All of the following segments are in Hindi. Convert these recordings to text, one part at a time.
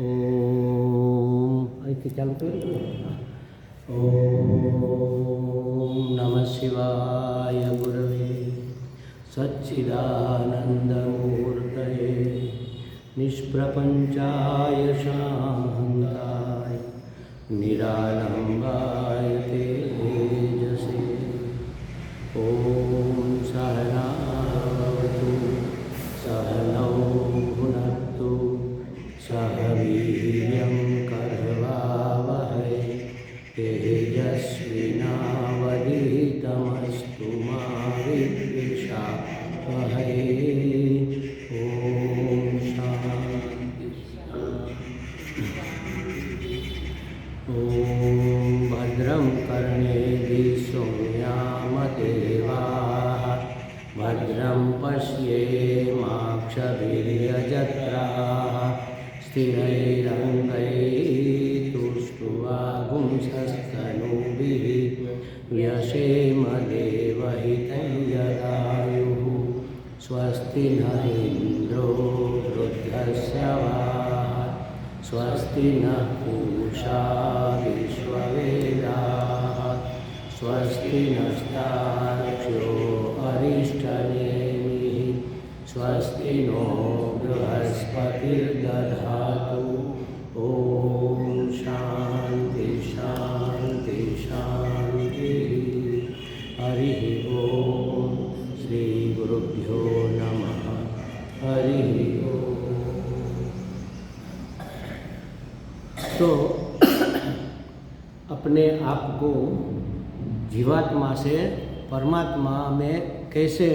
ओम અહીંથી ચાલુ કરી ओम नमः शिवाय गुरवे सच्चिदानन्दमूर्तये निष्प्रपञ्चाय शान्ताय निरालम्बाय तेजसे ओम सहनावतु सहनौ भुनक्तु सह वीर्यं करवावहै तेजस्विनावधीतमस्तु मा विद्विषावहै। ओम शान्ति ओम भद्रं कर्णेभिः शृणुयामदेवाः भद्रं पश्येमाक्षभिर्यजत्राः स्थिरैरङ्गैस्तुष्ट्वागुंसस्तनूभिः व्यशेम देवहितं यदायुः स्वस्ति न इन्द्रो वृद्धश्रवाः स्वस्ति नः पूषा विश्ववेदाः स्वस्ति नस्तार्क्ष्यो अरिष्टनेमिः स्वस्ति नो बृहस्पतिर्दधातु। ओम शांति शांति शांति। हरि ओम श्री गुरुभ्यो नमः। हरि ओम। तो अपने आप को जीवात्मा से परमात्मा में कैसे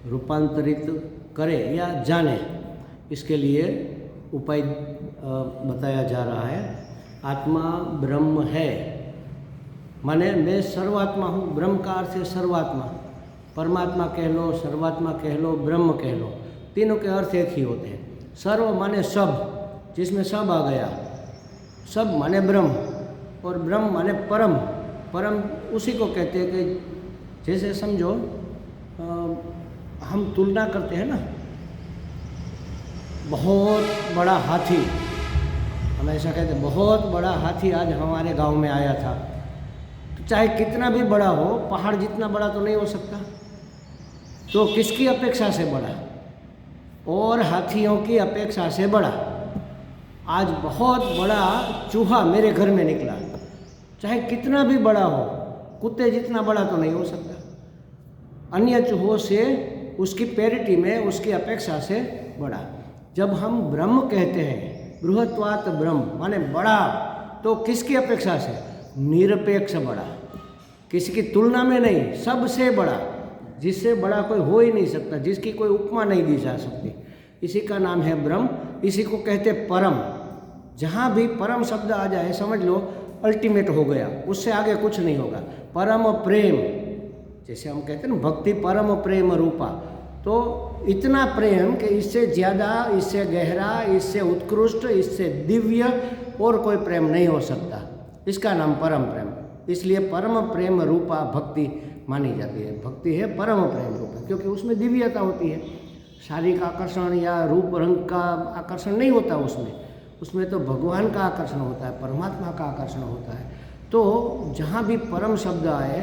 रूपांतरित करे या जाने, इसके लिए उपाय बताया जा रहा है। आत्मा ब्रह्म है, माने मैं सर्वात्मा हूँ। ब्रह्म का अर्थ है सर्वात्मा। परमात्मा कह लो, सर्वात्मा कह लो, ब्रह्म कह लो, तीनों के अर्थ एक ही होते हैं। सर्व माने सब, जिसमें सब आ गया। सब माने ब्रह्म, और ब्रह्म माने परम। परम उसी को कहते हैं कि जैसे समझो हम तुलना करते हैं ना, बहुत बड़ा हाथी, हम ऐसा कहते हैं बहुत बड़ा हाथी आज हमारे गांव में आया था। तो चाहे कितना भी बड़ा हो, पहाड़ जितना बड़ा तो नहीं हो सकता, तो किसकी अपेक्षा से बड़ा? और हाथियों की अपेक्षा से बड़ा। आज बहुत बड़ा चूहा मेरे घर में निकला, चाहे कितना भी बड़ा हो, कुत्ते जितना बड़ा तो नहीं हो सकता। अन्य चूहों से उसकी पैरिटी में, उसकी अपेक्षा से बड़ा। जब हम ब्रह्म कहते हैं, बृहत्वात् ब्रह्म माने बड़ा, तो किसकी अपेक्षा से? निरपेक्ष बड़ा, किसी की तुलना में नहीं, सबसे बड़ा, जिससे बड़ा कोई हो ही नहीं सकता, जिसकी कोई उपमा नहीं दी जा सकती। इसी का नाम है ब्रह्म। इसी को कहते परम। जहाँ भी परम शब्द आ जाए समझ लो अल्टीमेट हो गया, उससे आगे कुछ नहीं होगा। परम प्रेम, जैसे हम कहते हैं ना भक्ति परम प्रेम रूपा, तो इतना प्रेम कि इससे ज़्यादा, इससे गहरा, इससे उत्कृष्ट, इससे दिव्य और कोई प्रेम नहीं हो सकता। इसका नाम परम प्रेम। इसलिए परम प्रेम रूपा भक्ति मानी जाती है। भक्ति है परम प्रेम रूपा, क्योंकि उसमें दिव्यता होती है। शारीरिक आकर्षण या रूप रंग का आकर्षण नहीं होता उसमें तो भगवान का आकर्षण होता है, परमात्मा का आकर्षण होता है। तो जहाँ भी परम शब्द आए,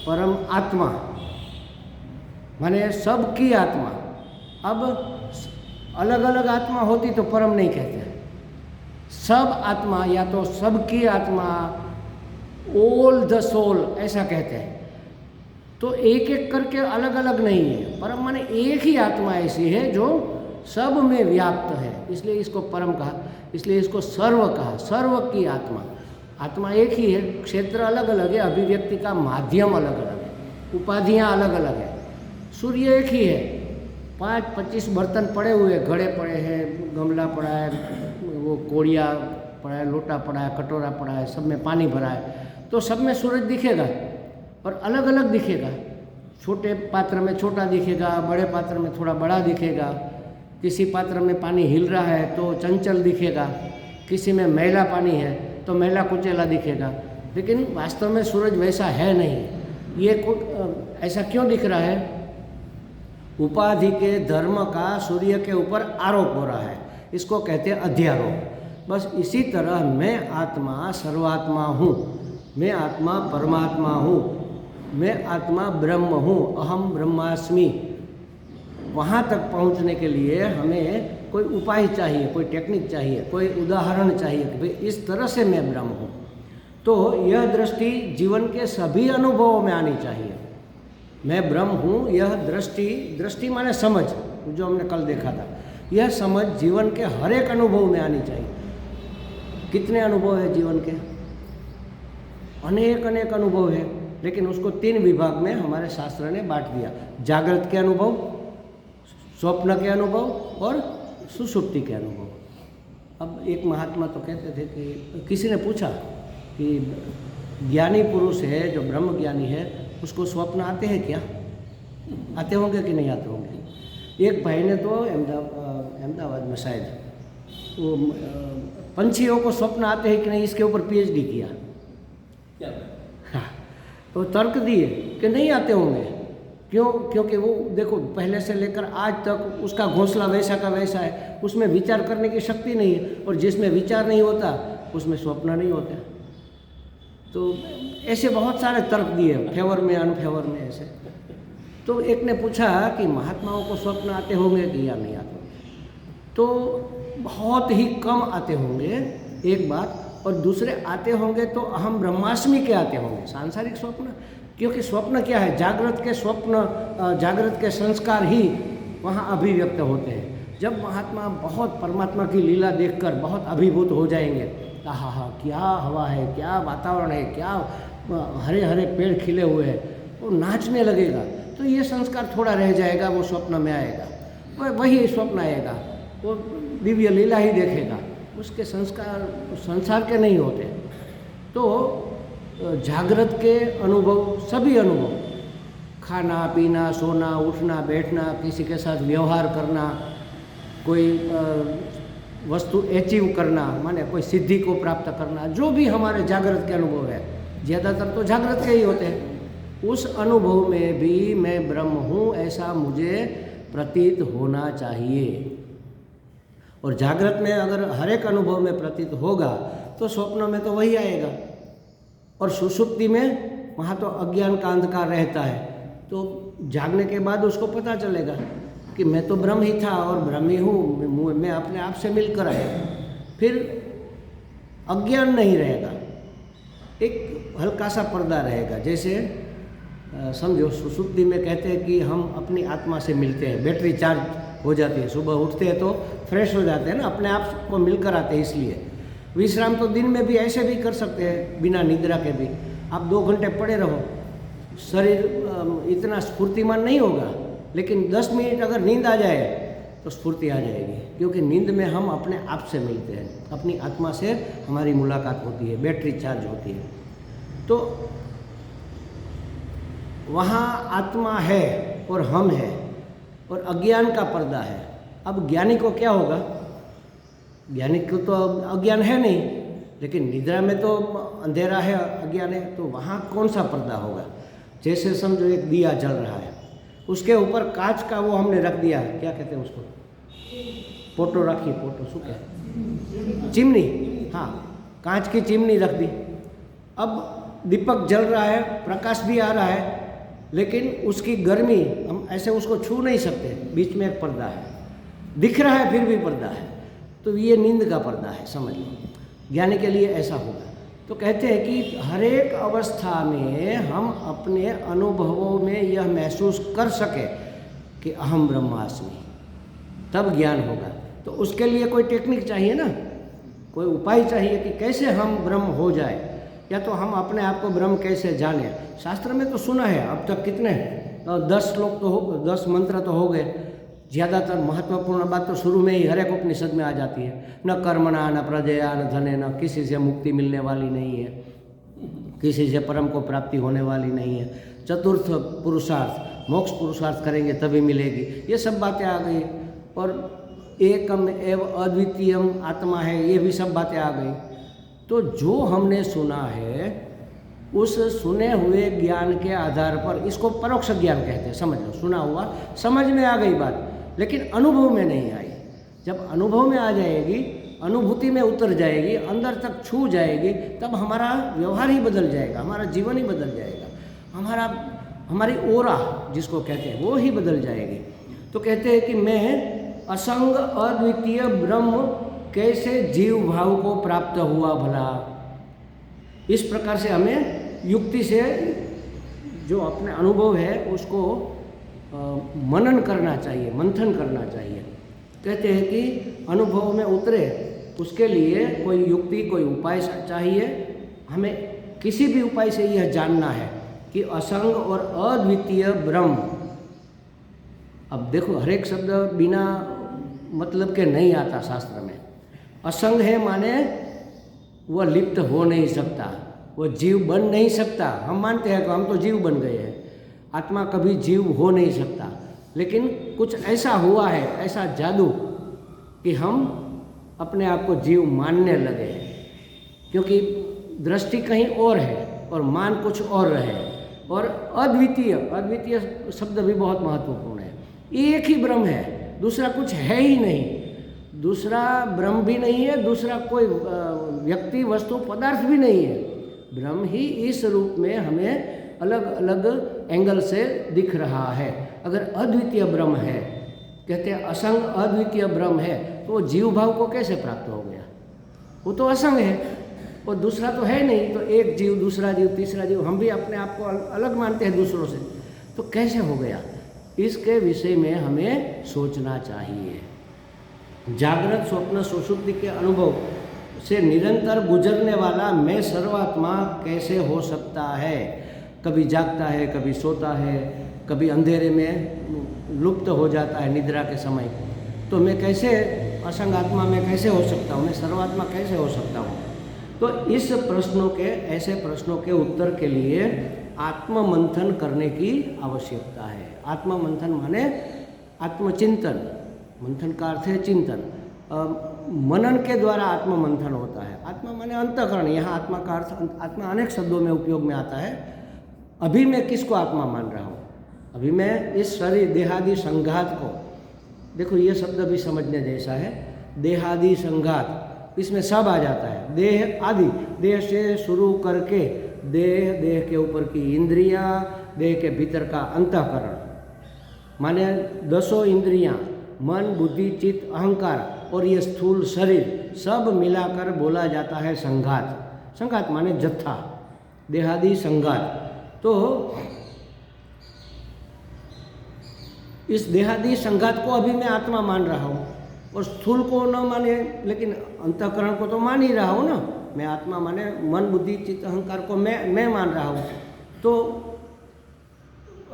परम आत्मा माने सबकी आत्मा। अब अलग अलग आत्मा होती तो परम नहीं कहते। सब आत्मा या तो सबकी आत्मा, ऑल द सोल ऐसा कहते हैं। तो एक एक करके अलग अलग नहीं है। परम माने एक ही आत्मा ऐसी है जो सब में व्याप्त है, इसलिए इसको परम कहा। इसलिए इसको सर्व कहा, सर्व की आत्मा। आत्मा एक ही है, क्षेत्र अलग अलग है, अभिव्यक्ति का माध्यम अलग अलग है, उपाधियाँ अलग अलग है। सूर्य एक ही है। 5-25 बर्तन पड़े हुए, घड़े पड़े हैं, गमला पड़ा है, वो कोड़िया पड़ा है, लोटा पड़ा है, कटोरा पड़ा है, सब में पानी भरा है, तो सब में सूरज दिखेगा और अलग अलग दिखेगा। छोटे पात्र में छोटा दिखेगा, बड़े पात्र में थोड़ा बड़ा दिखेगा। किसी पात्र में पानी हिल रहा है तो चंचल दिखेगा, किसी में मैला पानी है तो मैला कुचैला दिखेगा। लेकिन वास्तव में सूरज वैसा है नहीं। ये ऐसा क्यों दिख रहा है? उपाधि के धर्म का सूर्य के ऊपर आरोप हो रहा है, इसको कहते हैं अध्यारोप। बस इसी तरह मैं आत्मा सर्वात्मा हूँ, मैं आत्मा परमात्मा हूँ, मैं आत्मा ब्रह्म हूँ, अहम ब्रह्मास्मि। वहाँ तक पहुँचने के लिए हमें कोई उपाय चाहिए, कोई टेक्निक चाहिए, कोई उदाहरण चाहिए कि भाई इस तरह से मैं ब्रह्म हूँ। तो यह दृष्टि जीवन के सभी अनुभवों में आनी चाहिए। मैं ब्रह्म हूँ, यह दृष्टि माने समझ, जो हमने कल देखा था, यह समझ जीवन के हर एक अनुभव में आनी चाहिए। कितने अनुभव है जीवन के? अनेक अनेक अनुभव है, लेकिन उसको 3 विभाग में हमारे शास्त्र ने बांट दिया। जागृत के अनुभव, स्वप्न के अनुभव और सुषुप्ति के अनुभव। अब एक महात्मा तो कहते थे कि किसी ने पूछा कि ज्ञानी पुरुष है, जो ब्रह्म ज्ञानी है, उसको स्वप्न आते हैं क्या? आते होंगे कि नहीं आते होंगे? एक भाई ने तो अहमदाबाद में शायद वो पंछियों को स्वप्न आते हैं कि नहीं, इसके ऊपर PhD किया। हाँ, तो तर्क दिए कि नहीं आते होंगे। क्यों? क्योंकि वो देखो पहले से लेकर आज तक उसका घोंसला वैसा का वैसा है, उसमें विचार करने की शक्ति नहीं है, और जिसमें विचार नहीं होता उसमें स्वप्न नहीं होता। तो ऐसे बहुत सारे तर्क दिए, फेवर में अनफेवर में ऐसे। तो एक ने पूछा कि महात्माओं को स्वप्न आते होंगे कि या नहीं आते होंगे? तो बहुत ही कम आते होंगे, एक बात। और दूसरे आते होंगे तो अहम ब्रह्मास्मि के आते होंगे, सांसारिक स्वप्न। क्योंकि स्वप्न क्या है? जागृत के स्वप्न, जागृत के संस्कार ही वहाँ अभिव्यक्त होते हैं। जब महात्मा बहुत परमात्मा की लीला देखकर बहुत अभिभूत हो जाएंगे, हाँ, क्या हवा है, क्या वातावरण है, क्या हरे हरे पेड़ खिले हुए हैं, वो नाचने लगेगा। तो ये संस्कार थोड़ा रह जाएगा, वो स्वप्न में आएगा, वही स्वप्न आएगा, वो दिव्य लीला ही देखेगा, उसके संसार के नहीं होते। तो जागृत के अनुभव, सभी अनुभव, खाना पीना, सोना उठना बैठना, किसी के साथ व्यवहार करना, कोई वस्तु अचीव करना, माने कोई सिद्धि को प्राप्त करना, जो भी हमारे जागृत के अनुभव है, ज़्यादातर तो जागृत के ही होते हैं, उस अनुभव में भी मैं ब्रह्म हूँ ऐसा मुझे प्रतीत होना चाहिए। और जागृत में अगर हर एक अनुभव में प्रतीत होगा तो स्वप्न में तो वही आएगा। और सुषुप्ति में वहाँ तो अज्ञान का अंधकार रहता है, तो जागने के बाद उसको पता चलेगा कि मैं तो ब्रह्म ही था और ब्रह्म ही हूँ, मैं अपने आप से मिलकर आया। फिर अज्ञान नहीं रहेगा, एक हल्का सा पर्दा रहेगा। जैसे समझो सुषुप्ति में कहते हैं कि हम अपनी आत्मा से मिलते हैं, बैटरी चार्ज हो जाती है, सुबह उठते हैं तो फ्रेश हो जाते हैं ना, अपने आप को मिलकर आते हैं। इसलिए विश्राम तो दिन में भी ऐसे भी कर सकते हैं, बिना निद्रा के भी। आप 2 घंटे पड़े रहो, शरीर इतना स्फूर्तिमान नहीं होगा, लेकिन 10 मिनट अगर नींद आ जाए तो स्फूर्ति आ जाएगी। क्योंकि नींद में हम अपने आप से मिलते हैं, अपनी आत्मा से हमारी मुलाकात होती है, बैटरी चार्ज होती है। तो वहाँ आत्मा है और हम हैं, और अज्ञान का पर्दा है। अब ज्ञानी को क्या होगा? ज्ञानी को तो अज्ञान है नहीं, लेकिन निद्रा में तो अंधेरा है, अज्ञान है, तो वहाँ कौन सा पर्दा होगा? जैसे समझो एक दिया जल रहा है, उसके ऊपर कांच का वो हमने रख दिया, क्या कहते हैं उसको, पोटो रखी, पोटो शू क्या, चिमनी, हाँ, कांच की चिमनी रख दी। अब दीपक जल रहा है, प्रकाश भी आ रहा है, लेकिन उसकी गर्मी हम ऐसे उसको छू नहीं सकते, बीच में एक पर्दा है, दिख रहा है फिर भी पर्दा है। तो ये नींद का पर्दा है, समझ लो। ज्ञानी के लिए ऐसा होगा। तो कहते हैं कि हर एक अवस्था में हम अपने अनुभवों में यह महसूस कर सके कि अहम ब्रह्मास्मि, तब ज्ञान होगा। तो उसके लिए कोई टेक्निक चाहिए ना, कोई उपाय चाहिए कि कैसे हम ब्रह्म हो जाए, या तो हम अपने आप को ब्रह्म कैसे जाने। शास्त्र में तो सुना है, अब तक कितने 10 श्लोक तो हो, 10 मंत्र तो हो गए। ज़्यादातर महत्वपूर्ण बात तो शुरू में ही हर एक उपनिषद में आ जाती है, न कर्मणा न प्रजया न धने, न किसी से मुक्ति मिलने वाली नहीं है, किसी से परम को प्राप्ति होने वाली नहीं है, चतुर्थ पुरुषार्थ, मोक्ष पुरुषार्थ करेंगे तभी मिलेगी, ये सब बातें आ गई। और एकम एव अद्वितीयम आत्मा है, ये भी सब बातें आ गई। तो जो हमने सुना है उस सुने हुए ज्ञान के आधार पर, इसको परोक्ष ज्ञान कहते हैं, समझ लो, सुना हुआ समझ में आ गई बात, लेकिन अनुभव में नहीं आई। जब अनुभव में आ जाएगी, अनुभूति में उतर जाएगी, अंदर तक छू जाएगी, तब हमारा व्यवहार ही बदल जाएगा, हमारा जीवन ही बदल जाएगा, हमारी ओरा जिसको कहते हैं वो ही बदल जाएगी। तो कहते हैं कि मैं असंग अद्वितीय ब्रह्म कैसे जीव भाव को प्राप्त हुआ भला। इस प्रकार से हमें युक्ति से जो अपने अनुभव है उसको मनन करना चाहिए, मंथन करना चाहिए। कहते हैं कि अनुभव में उतरे उसके लिए कोई युक्ति, कोई उपाय चाहिए। हमें किसी भी उपाय से यह जानना है कि असंग और अद्वितीय ब्रह्म। अब देखो, हर एक शब्द बिना मतलब के नहीं आता शास्त्र में। असंग है माने वह लिप्त हो नहीं सकता, वो जीव बन नहीं सकता। हम मानते हैं कि हम तो जीव बन गए हैं, आत्मा कभी जीव हो नहीं सकता। लेकिन कुछ ऐसा हुआ है, ऐसा जादू कि हम अपने आप को जीव मानने लगे हैं, क्योंकि दृष्टि कहीं और है और मान कुछ और रहे। और अद्वितीय शब्द भी बहुत महत्वपूर्ण है। एक ही ब्रह्म है, दूसरा कुछ है ही नहीं। दूसरा ब्रह्म भी नहीं है, दूसरा कोई व्यक्ति, वस्तु, पदार्थ भी नहीं है। ब्रह्म ही इस रूप में हमें अलग अलग एंगल से दिख रहा है। अगर अद्वितीय ब्रह्म है, कहते हैं असंग अद्वितीय ब्रह्म है, तो वो जीव भाव को कैसे प्राप्त हो गया? वो तो असंग है और दूसरा तो है नहीं। तो एक जीव, दूसरा जीव, तीसरा जीव, हम भी अपने आप को अलग मानते हैं दूसरों से, तो कैसे हो गया? इसके विषय में हमें सोचना चाहिए। जागृत, स्वप्न, सुषुप्ति के अनुभव से निरंतर गुजरने वाला मैं सर्वात्मा कैसे हो सकता है? कभी जागता है, कभी सोता है, कभी अंधेरे में लुप्त हो जाता है निद्रा के समय। तो मैं कैसे असंग आत्मा में कैसे हो सकता हूँ? मैं सर्वात्मा कैसे हो सकता हूँ? तो इस प्रश्नों के, ऐसे प्रश्नों के उत्तर के लिए आत्ममंथन करने की आवश्यकता है। आत्ममंथन माने आत्मचिंतन। मंथन का अर्थ है चिंतन। मनन के द्वारा आत्ममंथन होता है। आत्मा माने अंतःकरण। यहाँ आत्मा का अर्थ, आत्मा अनेक शब्दों में उपयोग में आता है। अभी मैं किसको आत्मा मान रहा हूँ? अभी मैं इस शरीर, देहादि संघात को, देखो ये शब्द भी समझने जैसा है। देहादि संघात, इसमें सब आ जाता है। देह आदि, देह से शुरू करके देह, देह के ऊपर की इंद्रियां, देह के भीतर का अंतःकरण, माने 10 इंद्रियां, मन, बुद्धि, चित्त, अहंकार और ये स्थूल शरीर, सब मिलाकर बोला जाता है संघात। संघात माने जत्था, देहादि संघात। तो इस देहादि संघात को अभी मैं आत्मा मान रहा हूँ और स्थूल को न माने, लेकिन अंतःकरण को तो मान ही रहा हूँ ना। मैं आत्मा माने मन, बुद्धि, चित्त, अहंकार को मैं मान रहा हूँ। तो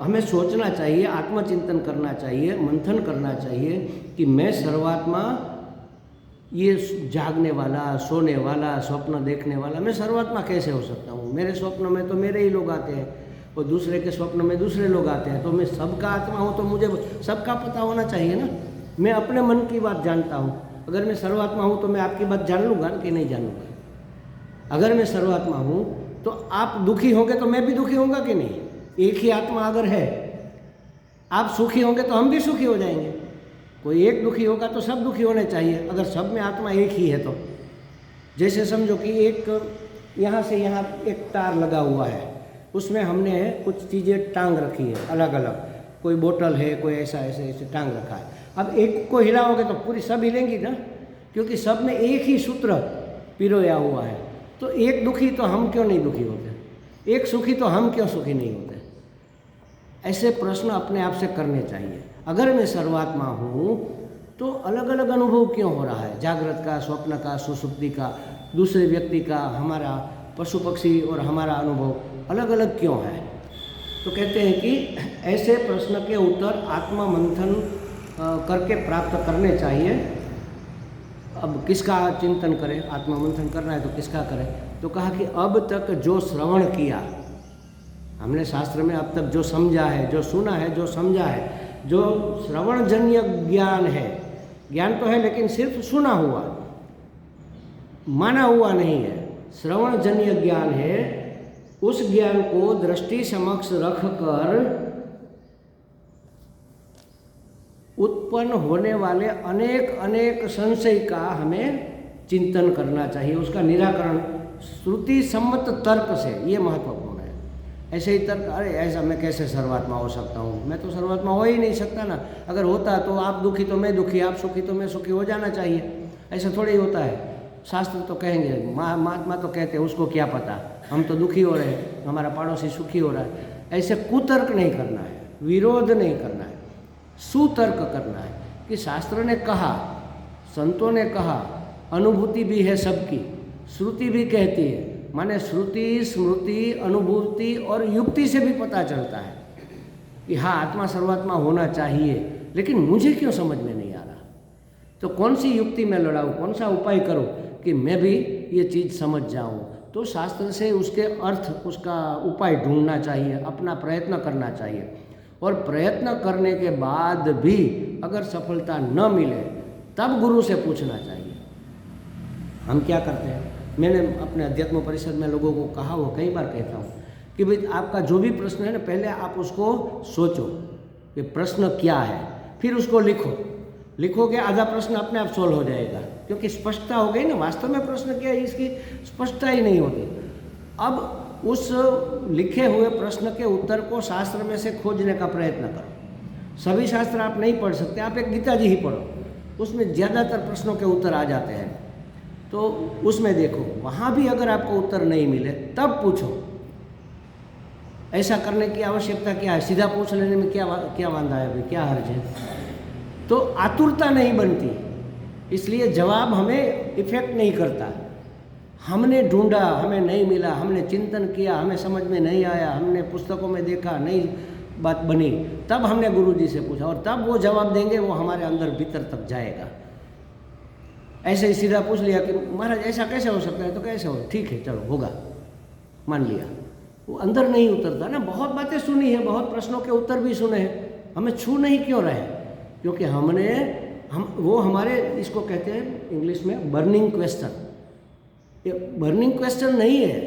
हमें सोचना चाहिए, आत्मचिंतन करना चाहिए, मंथन करना चाहिए कि मैं सर्वात्मा, ये जागने वाला, सोने वाला, स्वप्न देखने वाला, मैं सर्वात्मा कैसे हो सकता हूँ? मेरे स्वप्न में तो मेरे ही लोग आते हैं और दूसरे के स्वप्न में दूसरे लोग आते हैं। तो मैं सबका आत्मा हूँ, तो मुझे सबका पता होना चाहिए ना। मैं अपने मन की बात जानता हूँ। अगर मैं सर्वात्मा हूँ तो मैं आपकी बात जान लूँगा कि नहीं जान लूँगा? अगर मैं सर्वात्मा हूँ तो आप दुखी होंगे तो मैं भी दुखी होऊंगा कि नहीं? एक ही आत्मा अगर है, आप सुखी होंगे तो हम भी सुखी हो जाएंगे। कोई एक दुखी होगा तो सब दुखी होने चाहिए, अगर सब में आत्मा एक ही है तो। जैसे समझो कि एक यहाँ से यहाँ एक तार लगा हुआ है, उसमें हमने कुछ चीज़ें टांग रखी है अलग अलग। कोई बोतल है, कोई ऐसा ऐसे टांग रखा है। अब एक को हिलाओगे तो पूरी सब हिलेंगी ना, क्योंकि सब में एक ही सूत्र पिरोया हुआ है। तो एक दुखी तो हम क्यों नहीं दुखी होते? एक सुखी तो हम क्यों सुखी नहीं होते? ऐसे प्रश्न अपने आप से करने चाहिए। अगर मैं सर्वात्मा हूँ तो अलग अलग अनुभव क्यों हो रहा है? जागृत का, स्वप्न का, सुषुप्ति का, दूसरे व्यक्ति का, हमारा, पशु पक्षी और हमारा अनुभव अलग अलग क्यों है? तो कहते हैं कि ऐसे प्रश्न के उत्तर आत्ममंथन करके प्राप्त करने चाहिए। अब किसका चिंतन करें? आत्ममंथन करना है तो किसका करें? तो कहा कि अब तक जो श्रवण किया हमने शास्त्र में, अब तक जो समझा है, जो सुना है, जो समझा है, जो श्रवणजन्य ज्ञान है, ज्ञान तो है लेकिन सिर्फ सुना हुआ, माना हुआ नहीं है, श्रवणजन्य ज्ञान है। उस ज्ञान को दृष्टि समक्ष रखकर उत्पन्न होने वाले अनेक अनेक संशय का हमें चिंतन करना चाहिए, उसका निराकरण श्रुति सम्मत तर्क से, ये महत्वपूर्ण है। ऐसे ही तर्क, अरे ऐसा मैं कैसे सर्वात्मा हो सकता हूँ, मैं तो सर्वात्मा हो ही नहीं सकता ना, अगर होता तो आप दुखी तो मैं दुखी, आप सुखी तो मैं सुखी हो जाना चाहिए, ऐसा थोड़ी होता है। शास्त्र तो कहेंगे, महात्मा तो कहते हैं उसको क्या पता, हम तो दुखी हो रहे हैं, हमारा पड़ोसी सुखी हो रहा है। ऐसे कुतर्क नहीं करना है, विरोध नहीं करना है, सुतर्क करना है कि शास्त्र ने कहा, संतों ने कहा, अनुभूति भी है सबकी, श्रुति भी कहती है, माने श्रुति स्मृति अनुभूति और युक्ति से भी पता चलता है कि हाँ आत्मा सर्वात्मा होना चाहिए, लेकिन मुझे क्यों समझ में नहीं आ रहा। तो कौन सी युक्ति में लड़ाऊँ, कौन सा उपाय करूँ कि मैं भी ये चीज़ समझ जाऊँ। तो शास्त्र से उसके अर्थ, उसका उपाय ढूंढना चाहिए, अपना प्रयत्न करना चाहिए। और प्रयत्न करने के बाद भी अगर सफलता न मिले तब गुरु से पूछना चाहिए। हम क्या करते हैं, मैंने अपने अध्यात्म परिषद में लोगों को कहा, वो कई बार कहता हूँ कि भाई आपका जो भी प्रश्न है ना, पहले आप उसको सोचो कि प्रश्न क्या है, फिर उसको लिखो। लिखोगे आधा प्रश्न अपने आप सोल्व हो जाएगा, क्योंकि स्पष्टता हो गई ना, वास्तव में प्रश्न क्या है इसकी स्पष्टता ही नहीं होती। अब उस लिखे हुए प्रश्न के उत्तर को शास्त्र में से खोजने का प्रयत्न करो। सभी शास्त्र आप नहीं पढ़ सकते, आप एक गीता जी ही पढ़ो, उसमें ज़्यादातर प्रश्नों के उत्तर आ जाते हैं, तो उसमें देखो, वहाँ भी अगर आपको उत्तर नहीं मिले तब पूछो। ऐसा करने की आवश्यकता क्या है, सीधा पूछ लेने में क्या वांधा है भाई, क्या हर्ज है। तो आतुरता नहीं बनती, इसलिए जवाब हमें इफेक्ट नहीं करता। हमने ढूंढा, हमें नहीं मिला, हमने चिंतन किया, हमें समझ में नहीं आया, हमने पुस्तकों में देखा, नहीं बात बनी, तब हमने गुरु जी से पूछा और तब वो जवाब देंगे, वो हमारे अंदर भीतर तक जाएगा। ऐसे ही सीधा पूछ लिया कि महाराज ऐसा कैसे हो सकता है, तो कैसे हो, ठीक है चलो होगा, मान लिया, वो अंदर नहीं उतरता ना। बहुत बातें सुनी है, बहुत प्रश्नों के उत्तर भी सुने हैं, हमें छू नहीं क्यों रहे, क्योंकि वो हमारे, इसको कहते हैं इंग्लिश में बर्निंग क्वेश्चन। ये बर्निंग क्वेश्चन नहीं है,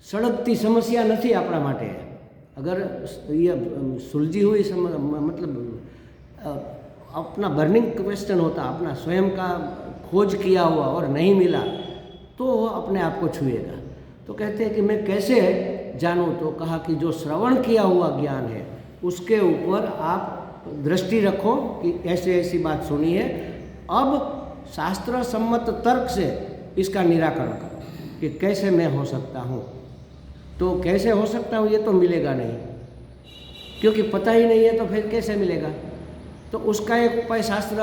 सड़कती समस्या नहीं अपना माटे। अगर ये सुलझी हुई मतलब अपना बर्निंग क्वेश्चन होता, अपना स्वयं का खोज किया हुआ और नहीं मिला, तो अपने आप को छुएगा। तो कहते हैं कि मैं कैसे जानूं, तो कहा कि जो श्रवण किया हुआ ज्ञान है उसके ऊपर आप दृष्टि रखो कि ऐसे ऐसी बात सुनी है, अब शास्त्र सम्मत तर्क से इसका निराकरण करो कि कैसे मैं हो सकता हूँ। तो कैसे हो सकता हूँ ये तो मिलेगा नहीं, क्योंकि पता ही नहीं है, तो फिर कैसे मिलेगा। तो उसका एक उपाय शास्त्र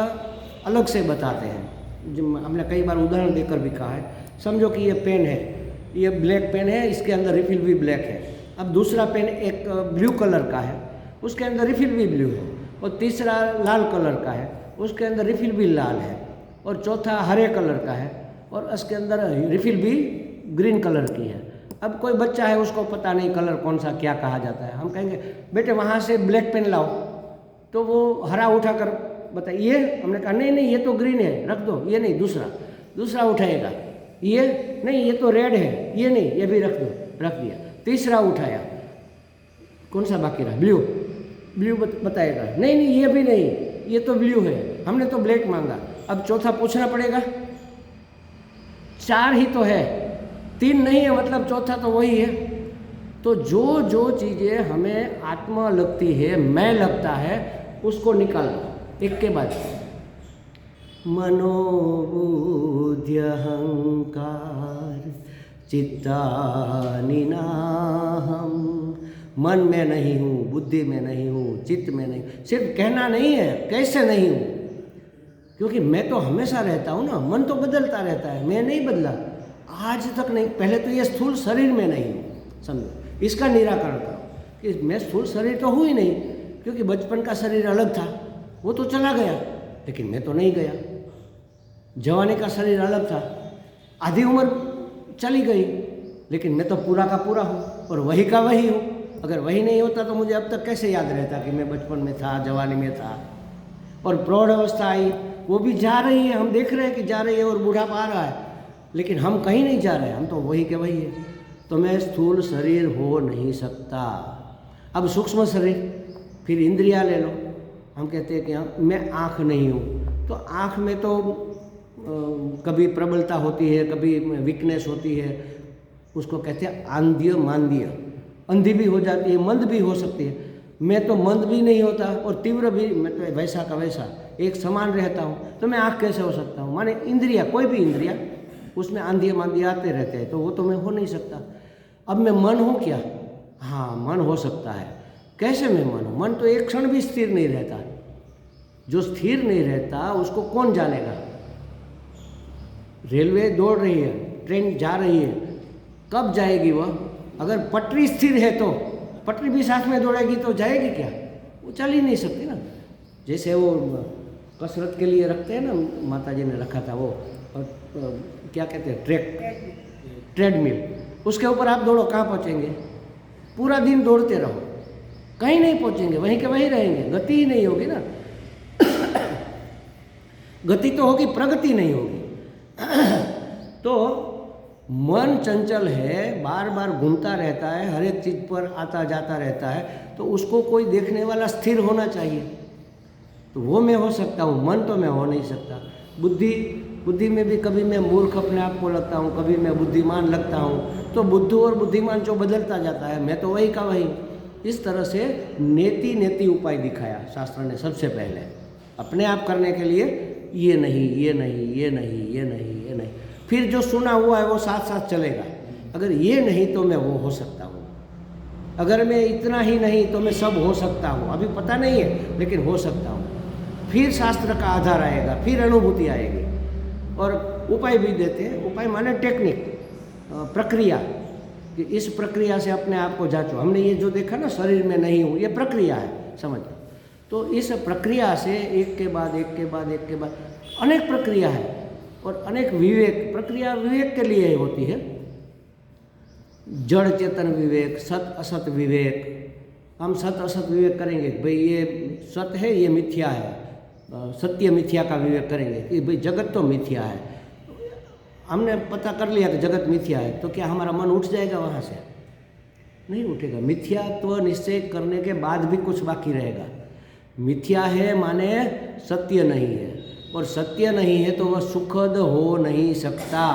अलग से बताते हैं, जो हमने कई बार उदाहरण देकर भी कहा है। समझो कि ये पेन है, ये ब्लैक पेन है, इसके अंदर रिफिल भी ब्लैक है। अब दूसरा पेन एक ब्लू कलर का है, उसके अंदर रिफिल भी ब्लू है, और तीसरा लाल कलर का है, उसके अंदर रिफिल भी लाल है, और चौथा हरे कलर का है, और उसके अंदर रिफिल भी ग्रीन कलर की है। अब कोई बच्चा है, उसको पता नहीं कलर कौन सा क्या कहा जाता है, हम कहेंगे बेटे वहाँ से ब्लैक पेन लाओ, तो वो हरा उठाकर बताइए, हमने कहा नहीं नहीं ये तो ग्रीन है, रख दो, ये नहीं दूसरा उठाएगा, ये नहीं ये तो रेड है, ये नहीं ये भी रख दो, रख दिया। तीसरा उठाया, कौन सा बाकी रहा, ब्लू बताएगा, नहीं नहीं ये भी नहीं, ये तो ब्लू है, हमने तो ब्लैक मांगा। अब चौथा पूछना पड़ेगा, 4 ही तो है, 3 नहीं है, मतलब चौथा तो वही है। तो जो चीज़ें हमें आत्मा लगती है, मैं लगता है, उसको निकाल दो एक के बाद। मनोबुद्धि अहंकार चित्तानि नाहम, मन में नहीं हूँ, बुद्धि में नहीं हूँ, चित्त में नहीं। सिर्फ कहना नहीं है, कैसे नहीं हूँ, क्योंकि मैं तो हमेशा रहता हूँ ना, मन तो बदलता रहता है, मैं नहीं बदला आज तक नहीं। पहले तो ये स्थूल शरीर में नहीं हूँ, समझो, इसका निराकरण करो कि मैं स्थूल शरीर तो हूँ ही नहीं, क्योंकि बचपन का शरीर अलग था, वो तो चला गया, लेकिन मैं तो नहीं गया। जवानी का शरीर अलग था, आधी उम्र चली गई, लेकिन मैं तो पूरा का पूरा हूँ और वही का वही हूँ। अगर वही नहीं होता तो मुझे अब तक कैसे याद रहता कि मैं बचपन में था, जवानी में था। और प्रौढ़ अवस्था आई, वो भी जा रही है, हम देख रहे हैं कि जा रही है, और बूढ़ापा आ रहा है, लेकिन हम कहीं नहीं जा रहे, हम तो वही के वही है। तो मैं स्थूल शरीर हो नहीं सकता। अब सूक्ष्म शरीर, फिर इंद्रियां ले लो, हम कहते हैं कि मैं आँख नहीं हूँ, तो आँख में तो कभी प्रबलता होती है, कभी वीकनेस होती है, उसको कहते हैं आंध्य मांद्य। अंधी भी हो जाती है, मंद भी हो सकती है। मैं तो मंद भी नहीं होता और तीव्र भी, मैं तो वैसा का वैसा एक समान रहता हूँ, तो मैं आँख कैसे हो सकता हूँ? माने इंद्रिया, कोई भी इंद्रिया, उसमें आंधी मांधी आते रहते हैं, तो वो तो मैं हो नहीं सकता। अब मैं मन हूँ क्या? हाँ, मन हो सकता है। कैसे मैं मन हूँ? मन तो एक क्षण भी स्थिर नहीं रहता। जो स्थिर नहीं रहता उसको कौन जानेगा? रेलवे दौड़ रही है, ट्रेन जा रही है, कब जाएगी वह? अगर पटरी स्थिर है तो पटरी भी साथ में दौड़ेगी तो जाएगी क्या? वो चल ही नहीं सकती ना। जैसे वो कसरत के लिए रखते हैं ना, माता जी ने रखा था वो, और क्या कहते हैं, ट्रेडमिल, उसके ऊपर आप दौड़ो, कहाँ पहुँचेंगे? पूरा दिन दौड़ते रहो, कहीं नहीं पहुँचेंगे, वहीं के वहीं रहेंगे, गति ही नहीं होगी ना। गति तो होगी, प्रगति नहीं होगी। तो मन चंचल है, बार बार घूमता रहता है, हर एक चीज़ पर आता जाता रहता है, तो उसको कोई देखने वाला स्थिर होना चाहिए। तो वो मैं हो सकता हूँ, मन तो मैं हो नहीं सकता। बुद्धि में भी कभी मैं मूर्ख अपने आप को लगता हूँ, कभी मैं बुद्धिमान लगता हूँ। तो बुद्धू और बुद्धिमान जो बदलता जाता है, मैं तो वही का वही। इस तरह से नेति उपाय दिखाया शास्त्र ने सबसे पहले अपने आप करने के लिए। ये नहीं, ये नहीं, ये नहीं, ये नहीं, ये नहीं, फिर जो सुना हुआ है वो साथ साथ चलेगा। अगर ये नहीं तो मैं वो हो सकता हूँ, अगर मैं इतना ही नहीं तो मैं सब हो सकता हूँ। अभी पता नहीं है लेकिन हो सकता हूँ। फिर शास्त्र का आधार आएगा, फिर अनुभूति आएगी। और उपाय भी देते हैं। उपाय माने टेक्निक, प्रक्रिया, कि इस प्रक्रिया से अपने आप को जांचो। हमने ये जो देखा ना, शरीर में नहीं हूँ, ये प्रक्रिया है, समझ। तो इस प्रक्रिया से एक के बाद एक के बाद एक के बाद अनेक प्रक्रिया है और अनेक विवेक। प्रक्रिया विवेक के लिए ही होती है, जड़ चेतन विवेक, सत असत विवेक। हम सत असत विवेक करेंगे, भाई ये सत्य है, ये मिथ्या है, सत्य मिथ्या का विवेक करेंगे कि भाई जगत तो मिथ्या है। हमने पता कर लिया कि जगत मिथ्या है, तो क्या हमारा मन उठ जाएगा वहाँ से? नहीं उठेगा। मिथ्यात्व निश्चय करने के बाद भी कुछ बाकी रहेगा। मिथ्या है माने सत्य नहीं है, और सत्य नहीं है तो वह सुखद हो नहीं सकता।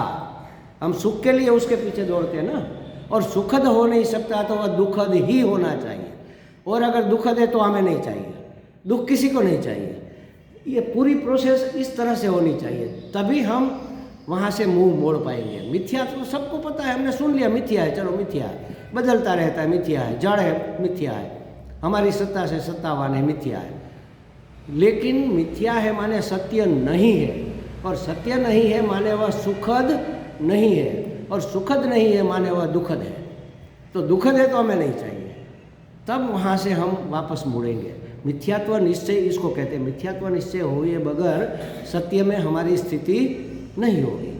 हम सुख के लिए उसके पीछे दौड़ते हैं ना, और सुखद हो नहीं सकता तो वह दुखद ही होना चाहिए। और अगर दुखद है तो हमें नहीं चाहिए, दुख किसी को नहीं चाहिए। ये पूरी प्रोसेस इस तरह से होनी चाहिए, तभी हम वहाँ से मुंह मोड़ पाएंगे। मिथ्या तो सबको पता है, हमने सुन लिया मिथ्या है, चलो मिथ्या है, बदलता रहता है, मिथ्या है, जड़ है, मिथ्या है, हमारी सत्ता से सत्तावान है, मिथ्या है। लेकिन मिथ्या है माने सत्य नहीं है, और सत्य नहीं है माने वह सुखद नहीं है, और सुखद नहीं है माने वह दुखद है। तो दुखद है तो हमें नहीं चाहिए, तब वहाँ से हम वापस मुड़ेंगे। मिथ्यात्व निश्चय इसको कहते हैं। मिथ्यात्व निश्चय हुए बगैर सत्य में हमारी स्थिति नहीं होगी।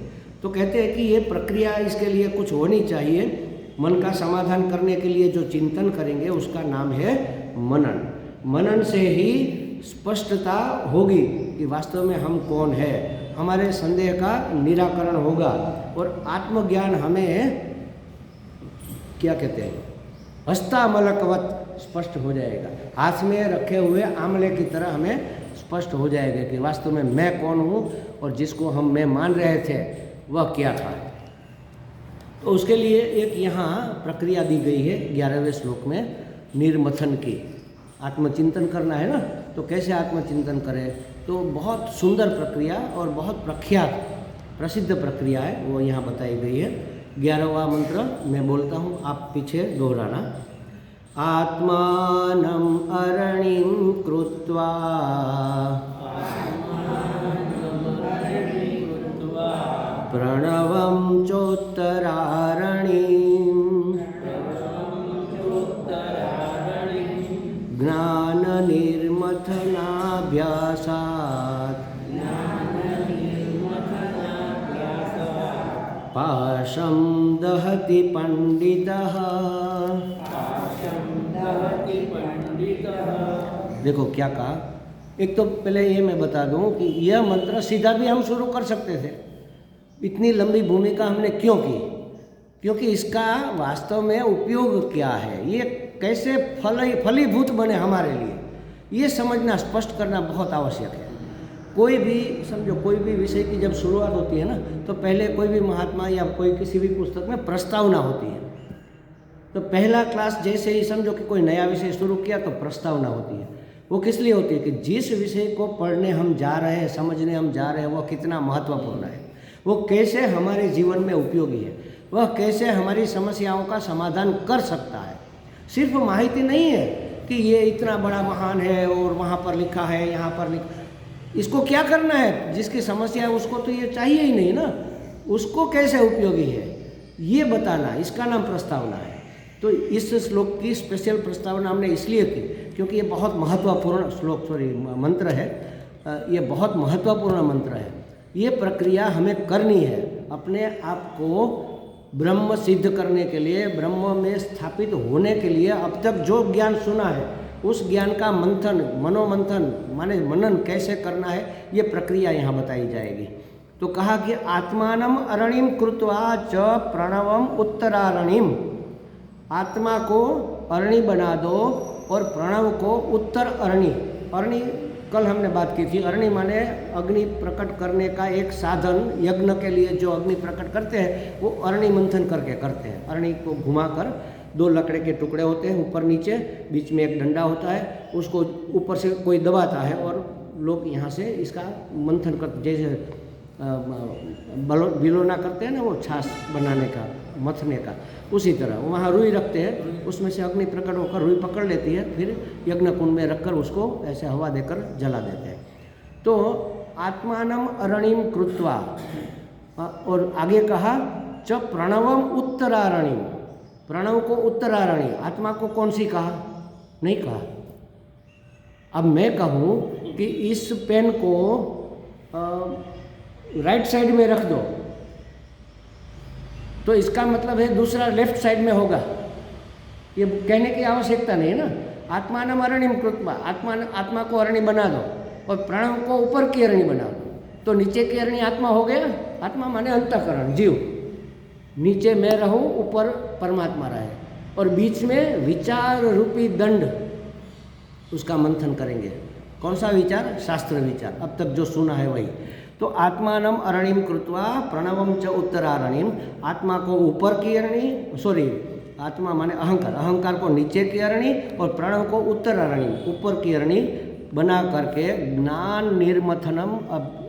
तो कहते हैं कि ये प्रक्रिया, इसके लिए कुछ होनी चाहिए। मन का समाधान करने के लिए जो चिंतन करेंगे उसका नाम है मनन। मनन से ही स्पष्टता होगी कि वास्तव में हम कौन है, हमारे संदेह का निराकरण होगा, और आत्मज्ञान हमें क्या कहते हैं, हस्तामलकवत स्पष्ट हो जाएगा। हाथ में रखे हुए आंवले की तरह हमें स्पष्ट हो जाएगा कि वास्तव में मैं कौन हूँ, और जिसको हम मैं मान रहे थे वह क्या था। तो उसके लिए एक यहाँ प्रक्रिया दी गई है 11वें श्लोक में, निर्मथन की। आत्मचिंतन करना है ना, तो कैसे आत्मचिंतन करें? तो बहुत सुंदर प्रक्रिया और बहुत प्रख्यात प्रसिद्ध प्रक्रिया है, वो यहाँ बताई गई है। 11वां मंत्र मैं बोलता हूँ, आप पीछे दोहराना। आत्मानं अरणिं कृत्वा प्रणवं चोत्तरारणिं ज्ञाननिर्मथनाभ्यासात् पाशं दहति पंडितः। देखो क्या कहा। एक तो पहले ये मैं बता दूं कि यह मंत्र सीधा भी हम शुरू कर सकते थे, इतनी लंबी भूमिका हमने क्यों की? क्योंकि इसका वास्तव में उपयोग क्या है, ये कैसे फलीभूत बने हमारे लिए, ये समझना, स्पष्ट करना बहुत आवश्यक है। कोई भी समझो, कोई भी विषय की जब शुरुआत होती है ना, तो पहले कोई भी महात्मा या कोई किसी भी पुस्तक में प्रस्तावना होती है। तो पहला क्लास जैसे ही समझो कि कोई नया विषय शुरू किया तो प्रस्तावना होती है। वो किस लिए होती है कि जिस विषय को पढ़ने हम जा रहे हैं, समझने हम जा रहे हैं, वह कितना महत्वपूर्ण है, वो कैसे हमारे जीवन में उपयोगी है, वह कैसे हमारी समस्याओं का समाधान कर सकता है। सिर्फ माहिती नहीं है कि ये इतना बड़ा महान है और वहाँ पर लिखा है, यहाँ पर लिखा, इसको क्या करना है, जिसकी समस्या है उसको तो ये चाहिए ही नहीं ना, उसको कैसे उपयोगी है ये बताना, इसका नाम प्रस्तावना है। तो इस श्लोक की स्पेशल प्रस्तावना हमने इसलिए की क्योंकि ये बहुत महत्वपूर्ण मंत्र है। ये बहुत महत्वपूर्ण मंत्र है। ये प्रक्रिया हमें करनी है अपने आप को ब्रह्म सिद्ध करने के लिए, ब्रह्म में स्थापित होने के लिए। अब तक जो ज्ञान सुना है उस ज्ञान का मंथन, मनोमंथन माने मनन कैसे करना है, ये प्रक्रिया यहाँ बताई जाएगी। तो कहा कि आत्मानम अरणिम कृत्वा च प्रणवम उत्तरारणिम, आत्मा को अरणी बना दो और प्रणव को उत्तर अरणी। अरणी कल हमने बात की थी, अरणी माने अग्नि प्रकट करने का एक साधन। यज्ञ के लिए जो अग्नि प्रकट करते हैं वो अरणी मंथन करके करते हैं। अरणी को घुमाकर 2 लकड़े के टुकड़े होते हैं, ऊपर नीचे, बीच में एक डंडा होता है, उसको ऊपर से कोई दबाता है और लोग यहाँ से इसका मंथन करते, जैसे बिलोना करते हैं ना, वो छाछ बनाने का, मथने का, उसी तरह वहाँ रुई रखते हैं, उसमें से अग्नि प्रकट होकर रुई पकड़ लेती है, फिर यज्ञ कुंड में रखकर उसको ऐसे हवा देकर जला देते हैं। तो आत्मानम अरणिम कृत्वा, और आगे कहा च प्रणवम उत्तरारणिम, प्रणव को उत्तरारणी, आत्मा को कौन सी कहा, नहीं कहा। अब मैं कहूँ कि इस पेन को राइट साइड में रख दो, तो इसका मतलब है दूसरा लेफ्ट साइड में होगा, ये कहने की आवश्यकता नहीं है ना। आत्मानम अरणिम कृत्वा, आत्मा को अरणी बना दो और प्रणव को ऊपर की अरणी बना दो, तो नीचे की अरणी आत्मा हो गया। आत्मा माने अंतःकरण, जीव, नीचे मैं रहूं, ऊपर परमात्मा रहे, और बीच में विचार रूपी दंड, उसका मंथन करेंगे। कौन सा विचार, शास्त्र विचार, अब तक जो सुना है वही। तो आत्मानम अरणिम कृत्वा प्रणवम च उत्तरारणिम, आत्मा को ऊपर की अरणी, आत्मा माने अहंकार, अहंकार को नीचे की अरणी और प्रणव को उत्तरारणी, ऊपर की अरणी बना करके ज्ञान निर्मथनम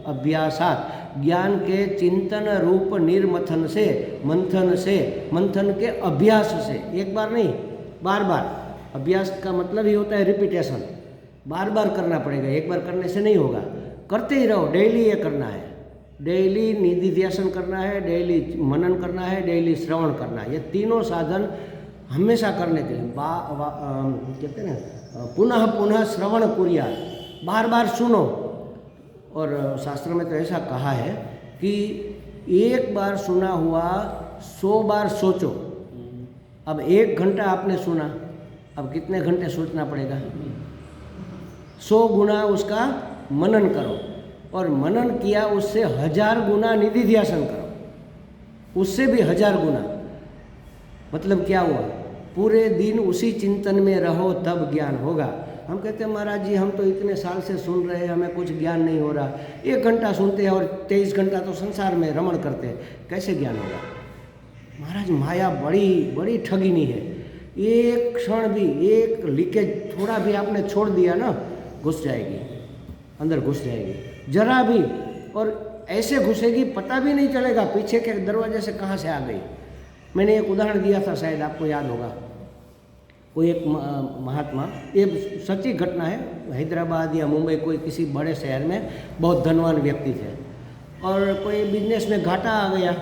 अभ्यासात, ज्ञान के चिंतन रूप निर्मथन से, मंथन के अभ्यास से, एक बार नहीं बार बार। अभ्यास का मतलब ही होता है रिपीटेशन, बार बार करना पड़ेगा, एक बार करने से नहीं होगा, करते ही रहो। डेली ये करना है, डेली निधिध्यासन करना है, डेली मनन करना है, डेली श्रवण करना है। ये तीनों साधन हमेशा करने के लिए कहते हैं ना, पुनः पुनः श्रवण कुरिया, बार बार सुनो। और शास्त्र में तो ऐसा कहा है कि एक बार सुना हुआ 100 बार सोचो। अब 1 घंटा आपने सुना, अब कितने घंटे सोचना पड़ेगा, 100 गुना उसका मनन करो, और मनन किया उससे 1000 गुना निधिध्यासन करो, उससे भी 1000 गुना। मतलब क्या हुआ, पूरे दिन उसी चिंतन में रहो तब ज्ञान होगा। हम कहते हैं महाराज जी हम तो इतने साल से सुन रहे हैं, हमें कुछ ज्ञान नहीं हो रहा। 1 घंटा सुनते हैं और 23 घंटा तो संसार में रमण करते हैं, कैसे ज्ञान होगा। महाराज माया बड़ी बड़ी ठगिनी है। एक क्षण भी, एक लीकेज थोड़ा भी आपने छोड़ दिया ना, घुस जाएगी, अंदर घुस जाएगी जरा भी, और ऐसे घुसेगी पता भी नहीं चलेगा पीछे के दरवाजे से कहाँ से आ गई। मैंने एक उदाहरण दिया था, शायद आपको याद होगा। कोई एक महात्मा, ये सच्ची घटना है, हैदराबाद या मुंबई कोई किसी बड़े शहर में बहुत धनवान व्यक्ति थे, और कोई बिजनेस में घाटा आ गया,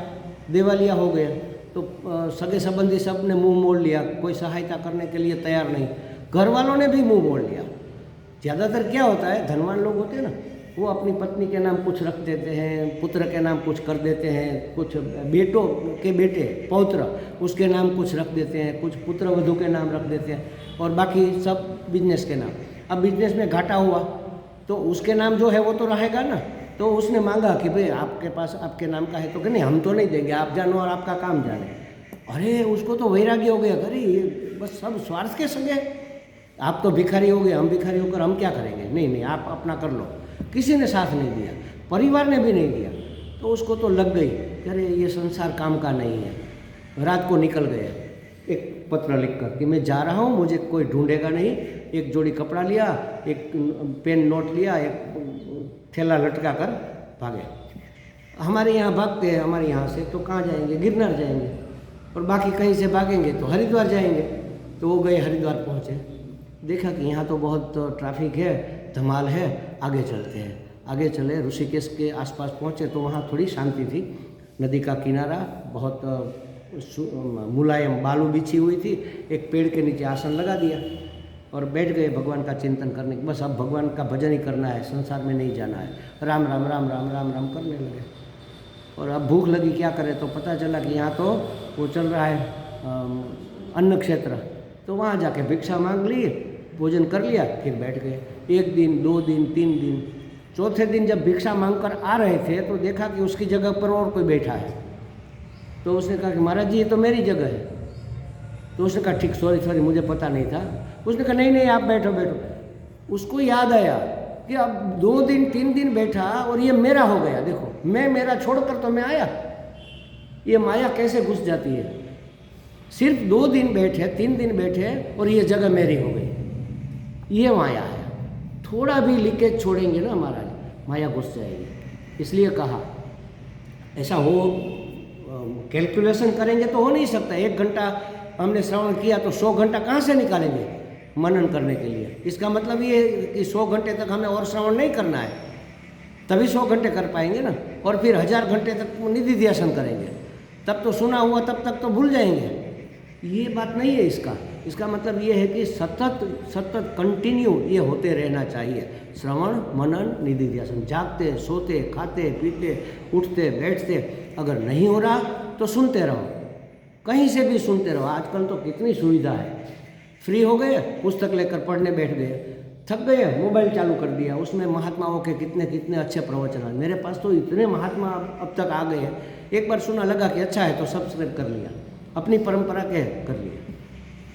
दिवालिया हो गया, तो सगे संबंधी सब ने मुंह मोड़ लिया, कोई सहायता करने के लिए तैयार नहीं, घर वालों ने भी मुंह मोड़ लिया। ज़्यादातर क्या होता है, धनवान लोग होते हैं ना, वो अपनी पत्नी के नाम कुछ रख देते हैं, पुत्र के नाम कुछ कर देते हैं, कुछ बेटों के बेटे पौत्र उसके नाम कुछ रख देते हैं, कुछ पुत्र वधू के नाम रख देते हैं, और बाकी सब बिजनेस के नाम। अब बिजनेस में घाटा हुआ तो उसके नाम जो है वो तो रहेगा ना। तो उसने मांगा कि भाई आपके पास आपके नाम का है, तो कि नहीं हम तो नहीं देंगे, आप जानो और आपका काम जाने। अरे उसको तो वैराग्य हो गया, अरे ये बस सब स्वार्थ के संगे, आप तो भिखारी हो गए, हम भिखारी होकर हम क्या करेंगे, नहीं नहीं आप अपना कर लो। किसी ने साथ नहीं दिया, परिवार ने भी नहीं दिया, तो उसको तो लग गई कि अरे ये संसार काम का नहीं है। रात को निकल गया एक पत्र लिखकर कि मैं जा रहा हूँ, मुझे कोई ढूंढेगा नहीं। एक जोड़ी कपड़ा लिया, एक पेन नोट लिया, एक थैला लटका कर भागे। हमारे यहाँ भागते हैं, हमारे यहाँ से तो कहाँ जाएंगे, गिरनार जाएंगे, और बाकी कहीं से भागेंगे तो हरिद्वार जाएंगे। तो वो गए, हरिद्वार पहुँचे, देखा कि यहाँ तो बहुत ट्रैफिक है, धमाल है, आगे चलते हैं। आगे चले, ऋषिकेश के आसपास पहुँचे तो वहाँ थोड़ी शांति थी, नदी का किनारा, बहुत मुलायम बालू बिछी हुई थी। एक पेड़ के नीचे आसन लगा दिया और बैठ गए भगवान का चिंतन करने। बस अब भगवान का भजन ही करना है, संसार में नहीं जाना है। राम राम राम राम राम राम करने लगे। और अब भूख लगी, क्या करें, तो पता चला कि यहाँ तो वो चल रहा है अन्न क्षेत्र, तो वहाँ जाके भिक्षा मांग ली, भोजन कर लिया, फिर बैठ गए। 1 दिन 2 दिन 3 दिन, चौथे दिन जब भिक्षा मांग कर आ रहे थे तो देखा कि उसकी जगह पर और कोई बैठा है। तो उसने कहा कि महाराज जी ये तो मेरी जगह है। तो उसने कहा ठीक, सॉरी मुझे पता नहीं था। उसने कहा नहीं आप बैठो बैठो। उसको याद आया कि अब 2 दिन 3 दिन बैठा और ये मेरा हो गया। देखो, मैं मेरा छोड़कर तो मैं आया, ये माया कैसे घुस जाती है। सिर्फ 2 दिन बैठे, 3 दिन बैठे और ये जगह मेरी हो गई। ये माया है। थोड़ा भी लीकेज छोड़ेंगे ना महाराज, माया घुस जाएगी। इसलिए कहा ऐसा हो, कैलकुलेशन करेंगे तो हो नहीं सकता। 1 घंटा हमने श्रवण किया तो 100 घंटा कहाँ से निकालेंगे मनन करने के लिए। इसका मतलब ये है कि 100 घंटे तक हमें और श्रवण नहीं करना है, तभी 100 घंटे कर पाएंगे ना। और फिर 1000 घंटे तक निधि ध्यान करेंगे, तब तो सुना हुआ तब तक तो भूल जाएंगे। ये बात नहीं है इसका मतलब ये है कि सतत कंटिन्यू ये होते रहना चाहिए। श्रवण मनन निधि ध्यान, जागते सोते खाते पीते उठते बैठते, अगर नहीं हो रहा तो सुनते रहो, कहीं से भी सुनते रहो। आजकल तो कितनी सुविधा है, फ्री हो गए, पुस्तक लेकर पढ़ने बैठ गए, थक गए, मोबाइल चालू कर दिया, उसमें महात्माओं के कितने अच्छे प्रवचन हैं। मेरे पास तो इतने महात्मा अब तक आ गए हैं। एक बार सुना, लगा कि अच्छा है तो सब्सक्राइब कर लिया, अपनी परंपरा के कर लिया।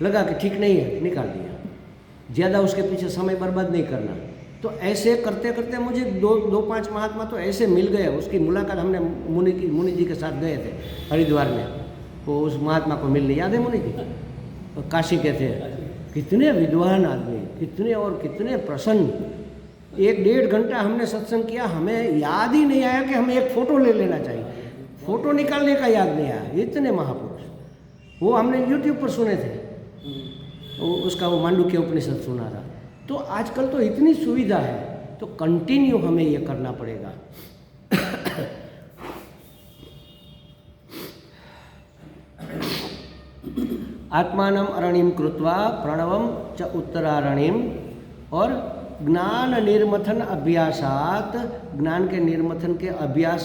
लगा कि ठीक नहीं है, निकाल दिया। ज़्यादा उसके पीछे समय बर्बाद नहीं करना। तो ऐसे करते करते मुझे 2-5 महात्मा तो ऐसे मिल गए। उसकी मुलाकात हमने मुनि जी के साथ गए थे हरिद्वार में। वो उस महात्मा को मिलने, याद है मुनि जी, काशी के थे। कितने विद्वान आदमी, कितने प्रसन्न। 1-1.5 घंटा हमने सत्संग किया, हमें याद ही नहीं आया कि हमें एक फ़ोटो ले लेना चाहिए। फ़ोटो निकालने का याद नहीं आया। इतने महापुरुष, वो हमने YouTube पर सुने थे, उसका वो मांडुक्य उपनिषद सुना था। तो आजकल तो इतनी सुविधा है, तो कंटिन्यू हमें ये करना पड़ेगा। आत्मानम अरणिम कृत्वा प्रणवम च उत्तरारणिम। और ज्ञान निर्मथन अभ्यासात, ज्ञान के निर्मथन के अभ्यास